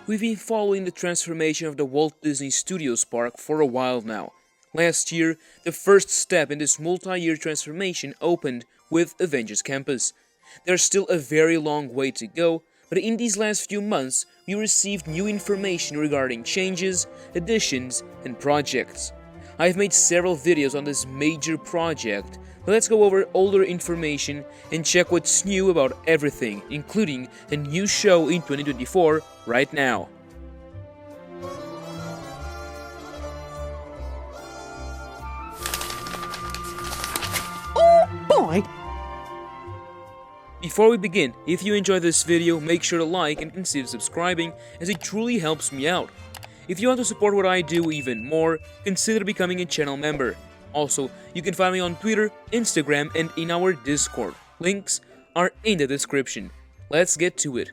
We've been following the transformation of the Walt Disney Studios Park for a while now. Last year, the first step in this multi-year transformation opened with Avengers Campus. There's still a very long way to go, but in these last few months, we received new information regarding changes, additions, and projects. I've made several videos on this major project, but let's go over older information and check what's new about everything, including a new show in 2024 right now. Oh boy! Before we begin, if you enjoyed this video, make sure to like and consider subscribing, as it truly helps me out. If you want to support what I do even more, consider becoming a channel member. Also, you can find me on Twitter, Instagram, and in our Discord. Links are in the description. Let's get to it.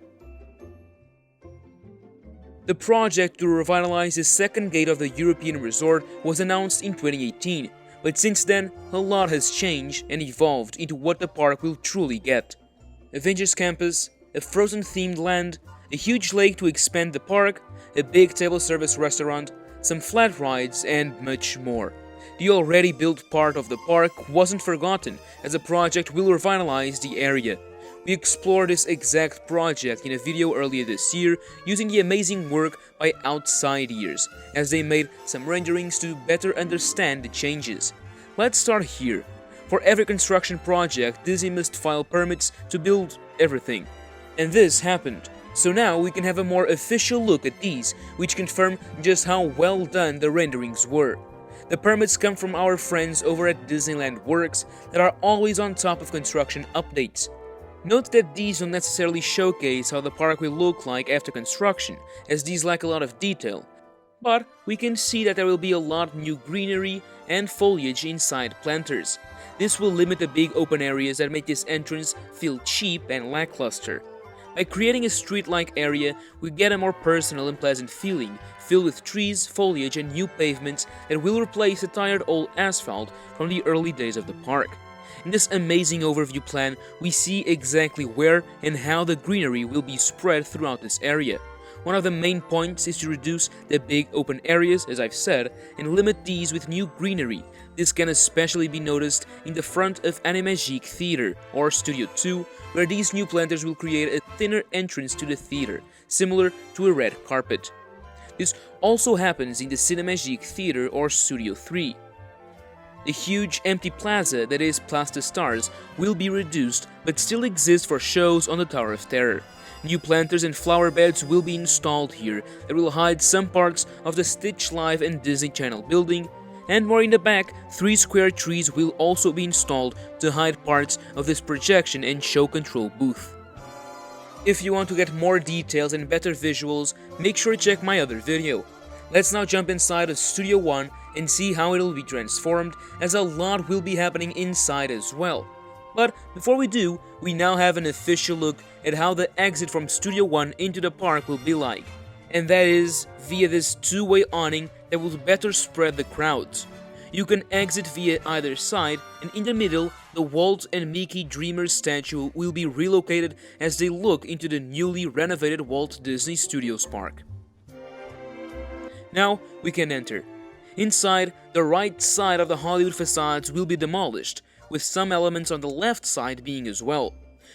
The project to revitalize the second gate of the European resort was announced in 2018, but since then, a lot has changed and evolved into what the park will truly get. Avengers Campus, a Frozen-themed land, a huge lake to expand the park, a big table service restaurant, some flat rides, and much more. The already built part of the park wasn't forgotten, as the project will revitalize the area. We explored this exact project in a video earlier this year using the amazing work by OutsidEars, as they made some renderings to better understand the changes. Let's start here. For every construction project, Disney must file permits to build everything. And this happened. So now we can have a more official look at these, which confirm just how well done the renderings were. The permits come from our friends over at DisneylandWorks that are always on top of construction updates. Note that these don't necessarily showcase how the park will look like after construction, as these lack a lot of detail. But we can see that there will be a lot of new greenery and foliage inside planters. This will limit the big open areas that make this entrance feel cheap and lackluster. By creating a street-like area, we get a more personal and pleasant feeling, filled with trees, foliage, and new pavements that will replace the tired old asphalt from the early days of the park. In this amazing overview plan, we see exactly where and how the greenery will be spread throughout this area. One of the main points is to reduce the big open areas, as I've said, and limit these with new greenery. This can especially be noticed in the front of Animagique Theater, or Studio 2, where these new planters will create a thinner entrance to the theater, similar to a red carpet. This also happens in the Cinemagique Theater, or Studio 3. The huge empty plaza that is Plaza Stars will be reduced, but still exists for shows on the Tower of Terror. New planters and flower beds will be installed here that will hide some parts of the Stitch Live and Disney Channel building, and more in the back, 3 square trees will also be installed to hide parts of this projection and show control booth. If you want to get more details and better visuals, make sure to check my other video. Let's now jump inside of Studio 1 and see how it will be transformed, as a lot will be happening inside as well. But before we do, we now have an official look at how the exit from Studio 1 into the park will be like. And that is via this two-way awning that will better spread the crowds. You can exit via either side, and in the middle, the Walt and Mickey Dreamers statue will be relocated as they look into the newly renovated Walt Disney Studios Park. Now we can enter. Inside, the right side of the Hollywood facades will be demolished, with some elements on the left side being as well.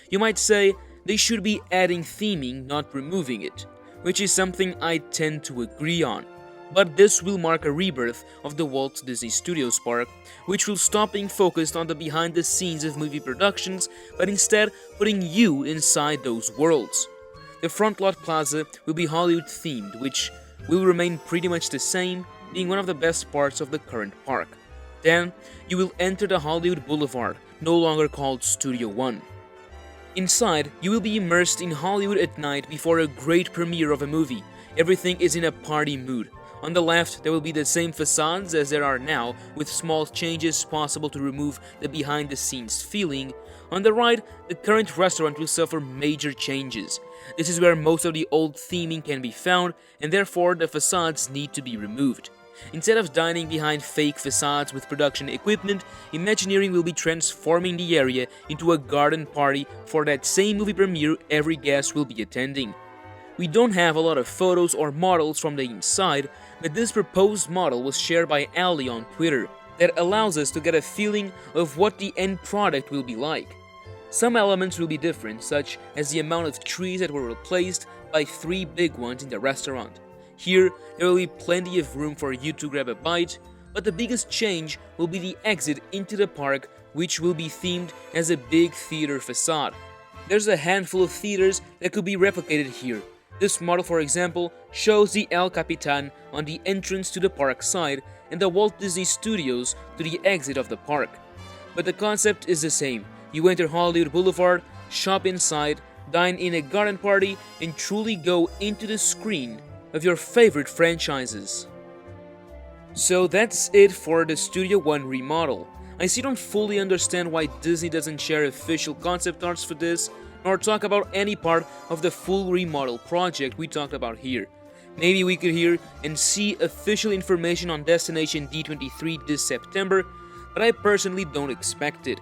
You might say they should be adding theming, not removing it, which is something I tend to agree on. But this will mark a rebirth of the Walt Disney Studios Park, which will stop being focused on the behind the scenes of movie productions, but instead putting you inside those worlds. The front lot plaza will be Hollywood themed, which will remain pretty much the same, being one of the best parts of the current park. Then, you will enter the Hollywood Boulevard, no longer called Studio 1. Inside, you will be immersed in Hollywood at night before a great premiere of a movie. Everything is in a party mood. On the left, there will be the same facades as there are now, with small changes possible to remove the behind-the-scenes feeling. On the right, the current restaurant will suffer major changes. This is where most of the old theming can be found, and therefore the facades need to be removed. Instead of dining behind fake facades with production equipment, Imagineering will be transforming the area into a garden party for that same movie premiere every guest will be attending. We don't have a lot of photos or models from the inside, but this proposed model was shared by Ali on Twitter that allows us to get a feeling of what the end product will be like. Some elements will be different, such as the amount of trees that were replaced by 3 big ones in the restaurant. Here, there will be plenty of room for you to grab a bite, but the biggest change will be the exit into the park, which will be themed as a big theater facade. There's a handful of theaters that could be replicated here. This model, for example, shows the El Capitan on the entrance to the park side and the Walt Disney Studios to the exit of the park. But the concept is the same. You enter Hollywood Boulevard, shop inside, dine in a garden party, and truly go into the screen of your favorite franchises. So that's it for the Studio One remodel. I still don't fully understand why Disney doesn't share official concept arts for this, nor talk about any part of the full remodel project we talked about here. Maybe we could hear and see official information on Destination D23 this September, but I personally don't expect it.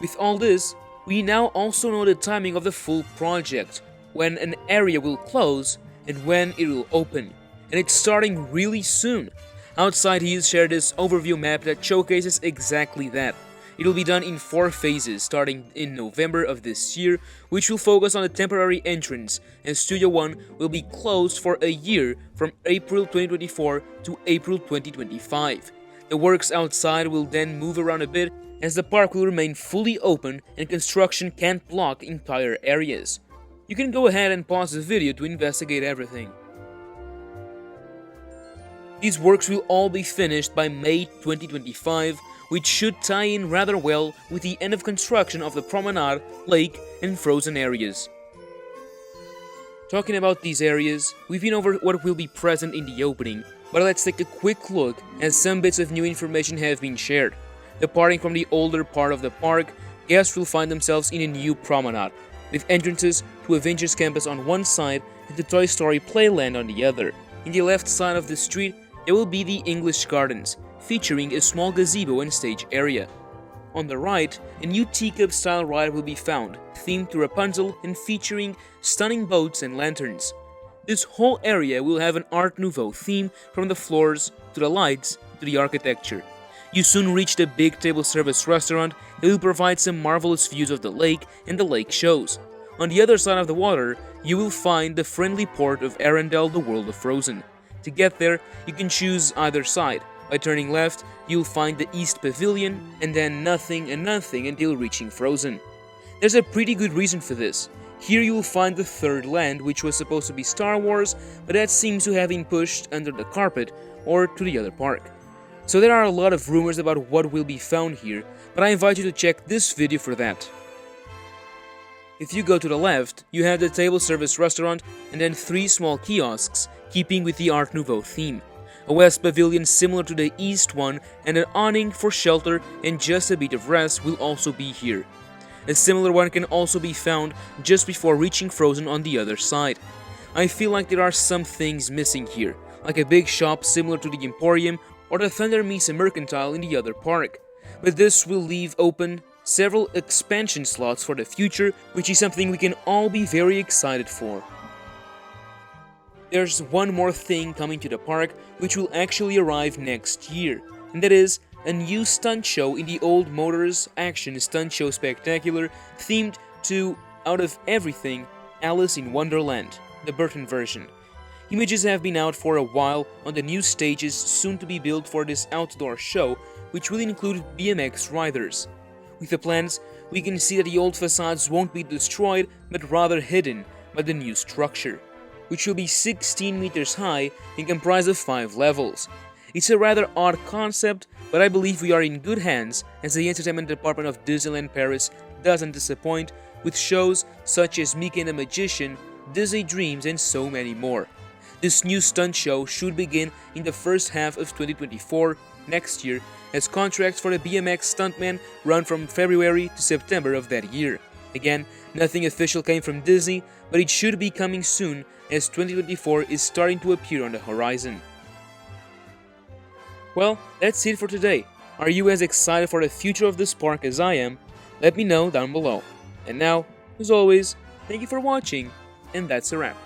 With all this, we now also know the timing of the full project, when an area will close and when it will open, and it's starting really soon. OutsidEars shared this overview map that showcases exactly that. It will be done in 4 phases, starting in November of this year, which will focus on the temporary entrance, and Studio One will be closed for a year from April 2024 to April 2025. The works outside will then move around a bit, as the park will remain fully open and construction can't block entire areas. You can go ahead and pause the video to investigate everything. These works will all be finished by May 2025, which should tie in rather well with the end of construction of the promenade, lake, and frozen areas. Talking about these areas, we've been over what will be present in the opening, but let's take a quick look as some bits of new information have been shared. Departing from the older part of the park, guests will find themselves in a new promenade, with entrances to Avengers Campus on one side and the Toy Story Playland on the other. In the left side of the street, there will be the English Gardens, featuring a small gazebo and stage area. On the right, a new teacup-style ride will be found, themed to Rapunzel and featuring stunning boats and lanterns. This whole area will have an Art Nouveau theme, from the floors to the lights to the architecture. You soon reach the big table service restaurant that will provide some marvelous views of the lake and the lake shows. On the other side of the water, you will find the friendly port of Arendelle, the world of Frozen. To get there, you can choose either side. By turning left, you'll find the East Pavilion, and then nothing and nothing until reaching Frozen. There's a pretty good reason for this. Here you'll find the third land, which was supposed to be Star Wars, but that seems to have been pushed under the carpet or to the other park. So there are a lot of rumors about what will be found here, but I invite you to check this video for that. If you go to the left, you have the table service restaurant and then 3 small kiosks, keeping with the Art Nouveau theme. A West Pavilion similar to the East one and an awning for shelter and just a bit of rest will also be here. A similar one can also be found just before reaching Frozen on the other side. I feel like there are some things missing here, like a big shop similar to the Emporium or the Thunder Mesa Mercantile in the other park. But this will leave open several expansion slots for the future, which is something we can all be very excited for. There's one more thing coming to the park, which will actually arrive next year, and that is a new stunt show in the old Motors Action Stunt Show Spectacular, themed to, out of everything, Alice in Wonderland, the Burton version. Images have been out for a while on the new stages soon to be built for this outdoor show, which will include BMX riders. With the plans, we can see that the old facades won't be destroyed, but rather hidden by the new structure, which will be 16 meters high and comprised of 5 levels. It's a rather odd concept, but I believe we are in good hands, as the entertainment department of Disneyland Paris doesn't disappoint, with shows such as Mickey and the Magician, Disney Dreams, and so many more. This new stunt show should begin in the first half of 2024, next year, as contracts for the BMX stuntman run from February to September of that year. Again, nothing official came from Disney, but it should be coming soon, as 2024 is starting to appear on the horizon. Well, that's it for today. Are you as excited for the future of this park as I am? Let me know down below. And now, as always, thank you for watching, and that's a wrap.